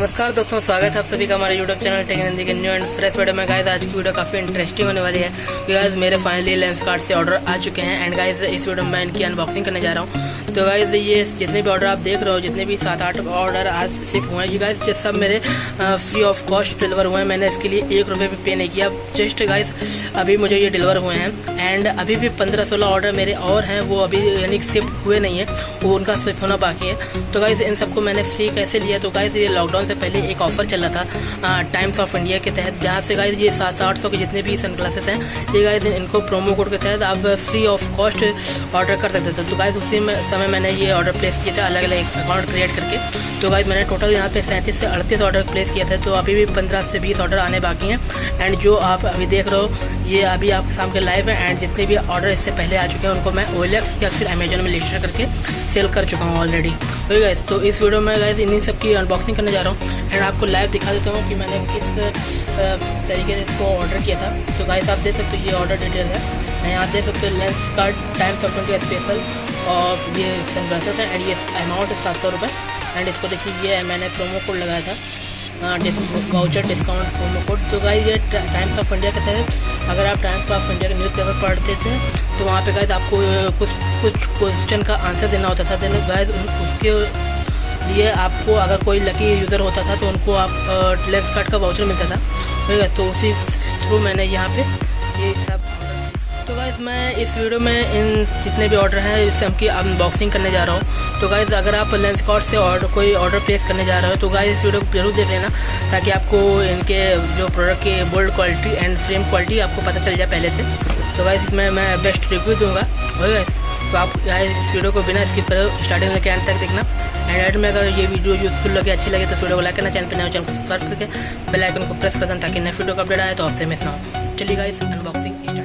नमस्कार दोस्तों, स्वागत है आप सभी का हमारे यूट्यूब चैनल टेक हिंदी के न्यू एंड फ्रेश वीडियो में। गाइस आज की वीडियो काफी इंटरेस्टिंग होने वाली है। गाइस मेरे फाइनली लेंसकार्ट से ऑर्डर आ चुके हैं एंड गाइस इस वीडियो में मैं इनकी अनबॉक्सिंग करने जा रहा हूँ। तो गाइस ये जितने भी ऑर्डर आप देख रहे हो, जितने भी 7-8 ऑर्डर आज शिप हुए हैं, ये गाइस सब मेरे फ्री ऑफ कॉस्ट डिलीवर हुए हैं। मैंने इसके लिए 1 रुपये भी पे नहीं किया। जस्ट गाइस अभी मुझे ये डिलीवर हुए हैं एंड अभी भी 15-16 ऑर्डर मेरे और हैं, वो अभी यानी शिप हुए नहीं है, वो उनका शिप होना बाकी है। तो गाइस इन सबको मैंने फ्री कैसे लिया, तो गाइस ये लॉकडाउन से पहले एक ऑफर चल रहा था टाइम्स ऑफ इंडिया के तहत, जहाँ से गाइस ये 700-800 के जितने भी सनग्लासेस हैं, ये गाइस इनको प्रोमो कोड के तहत आप फ्री ऑफ कॉस्ट ऑर्डर कर सकते थे। तो गाइस उसी समय मैंने ये ऑर्डर प्लेस किए थे अलग अलग अकाउंट क्रिएट करके। तो गाइस मैंने टोटल यहाँ पे 37 से 38 ऑर्डर प्लेस किए थे। तो अभी भी 15 से 20 ऑर्डर आने बाकी हैं एंड जो आप अभी देख रहे हो ये अभी आप शाम के लाइव है एंड जितने भी ऑर्डर इससे पहले आ चुके हैं उनको मैं OLX या फिर अमेजन में लिस्ट करके सेल कर चुका हूँ ऑलरेडी। तो गाइस तो इस वीडियो में गाइस इन्हीं सब की अनबॉक्सिंग करने जा रहा हूँ एंड आपको लाइव दिखा देता हूँ कि मैंने किस तरीके से इसको ऑर्डर किया था। तो गाइस आप देख सकते हो ये ऑर्डर डिटेल है, यहाँ देख सकते हो Lenskart times of India special और ये सनग्लासेस है एंड ये अमाउंट है 700 रुपये। एंड इसको देखिए ये मैंने प्रोमो कोड लगाया था, वाउचर डिस्काउंट प्रोमो कोड। तो गाइस ये टाइम्स ऑफ इंडिया के तहत अगर आप टाइम्स ऑफ इंडिया के न्यूज़पेपर पढ़ते थे तो वहाँ पे गाइस आपको कुछ क्वेश्चन का आंसर देना होता था। देन गाइस उसके लिए आपको अगर कोई लकी यूज़र होता था तो उनको आप लेंसकार्ट का वाउचर मिलता था। तो उसी थ्रू मैंने यहाँ पे ये सब। तो गाइस मैं इस वीडियो में इन जितने भी ऑर्डर हैं इस सबकी अनबॉक्सिंग करने जा रहा हूँ। तो गाइस अगर आप लेंसकार्ट से कोई ऑर्डर प्लेस करने जा रहे हो तो गाइस इस वीडियो को जरूर देख लेना, ताकि आपको इनके जो प्रोडक्ट की bold quality and frame quality आपको पता चल जाए पहले से। तो गाइस इसमें मैं बेस्ट रिव्यू दूंगा। गाइस तो आप गाइस इस वीडियो को बिना स्किप करो स्टार्टिंग से एंड तक देखना एंड में अगर ये वीडियो यूजफुल लगे, अच्छी लगे तो वीडियो को लाइक करना, चैनल पर नए चैनल को सब्सक्राइब करके बेल आइकन को प्रेस कर देना ताकि नए वीडियो का अपडेट आए तो आपसे मिस ना हो। चलिए गाइस अनबॉक्सिंग स्टार्ट।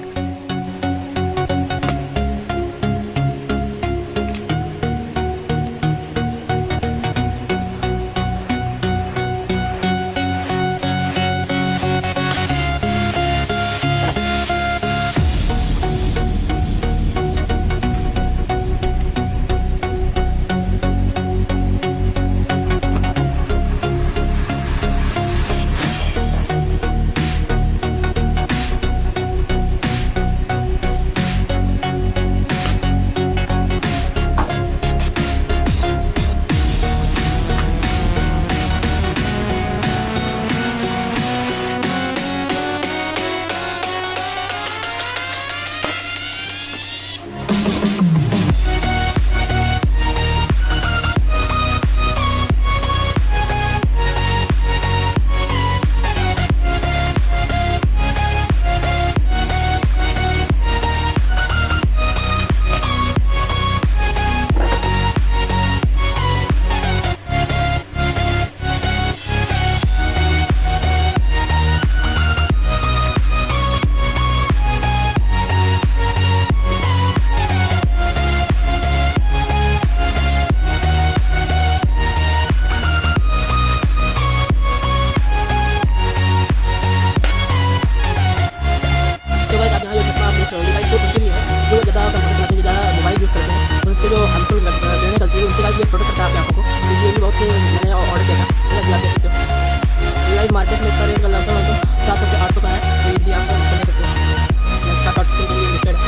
जो ज़्यादा मोबाइल यूज़ करते हैं उनसे जो हार्मफुल किरणें निकलती है उनसे गाइस ये प्रोटेक्ट करता है आपको। तो ये भी बहुत मैंने ऑर्डर किया था, आप देख सकते हो। गाइस मार्केट में इसका रेट लगभग 700 से 800 का है, तो इसलिए आप ले सकते हो। इसका कॉस्ट के लिए लिमिटेड है।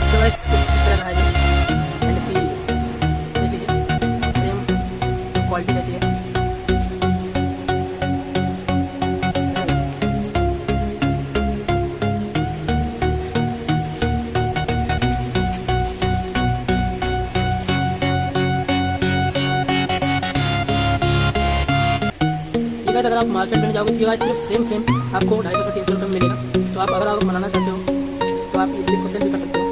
तो गाइस कुछ इस तरह है एंड इसकी देख लीजिए सेम क्वालिटी कैसी है। अगर आप मार्केट में जाओगे तो सिर्फ सेम आपको 250 से 300 रुपये मिलेगा। तो आप अगर आप बनाना चाहते हो तो आप इसको सेल भी कर सकते हो।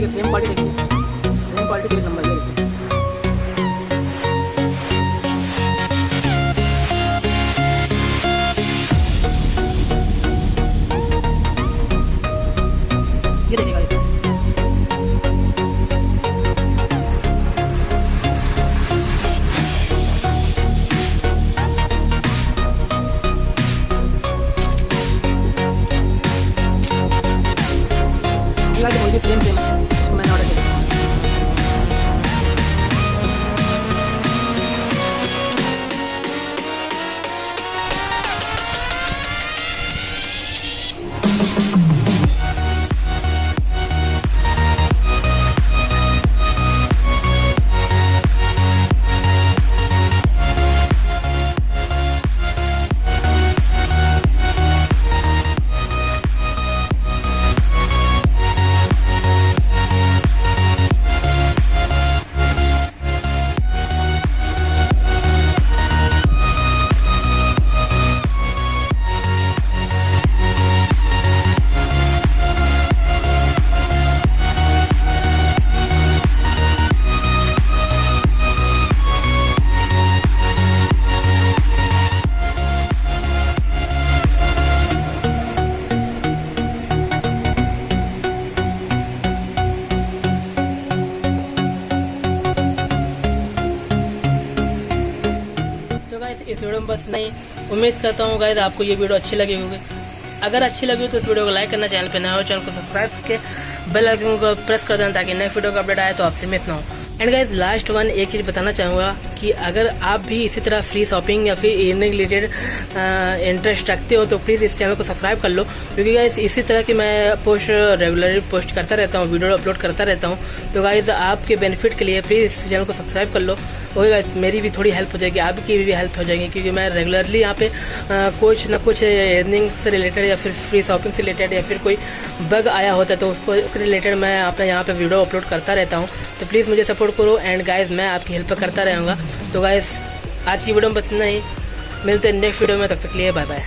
सेम क्वालिटी देखिए, सेम इस वीडियो में बस नहीं। उम्मीद करता हूँ गाइस आपको ये वीडियो अच्छी लगी होगी। अगर अच्छी लगी हो तो इस वीडियो को लाइक करना, चैनल पे नया हो चैनल को सब्सक्राइब करके बेल आइकन को प्रेस कर देना ताकि नए वीडियो का अपडेट आए तो आपसे मिस ना हो। एंड गाइस लास्ट वन एक चीज़ बताना चाहूँगा कि अगर आप भी इसी तरह फ्री शॉपिंग या फिर अर्निंग रिलेटेड इंटरेस्ट रखते हो तो प्लीज़ इस चैनल को सब्सक्राइब कर लो, क्योंकि गाइस इसी तरह की मैं पोस्ट रेगुलरली पोस्ट करता रहता हूँ, वीडियो अपलोड करता रहता हूँ। तो गाइस आपके बेनिफिट के लिए प्लीज़ इस चैनल को सब्सक्राइब कर लो। ओके गाइस मेरी भी थोड़ी हेल्प हो जाएगी, आपकी भी हेल्प हो जाएगी, क्योंकि मैं रेगुलरली यहाँ पे कुछ ना कुछ अर्निंग से रिलेटेड या फिर फ्री शॉपिंग से रिलेटेड या फिर कोई बग आया होता है तो उसके रिलेटेड मैं अपने यहाँ पे वीडियो अपलोड करता रहता हूँ। तो प्लीज़ मुझे सपोर्ट करो एंड गाइस मैं आपकी हेल्प करता रहूँगा। तो गाइस आज की वीडियो में बस नहीं, मिलते हैं नेक्स्ट वीडियो में, तब तक के लिए बाय बाय।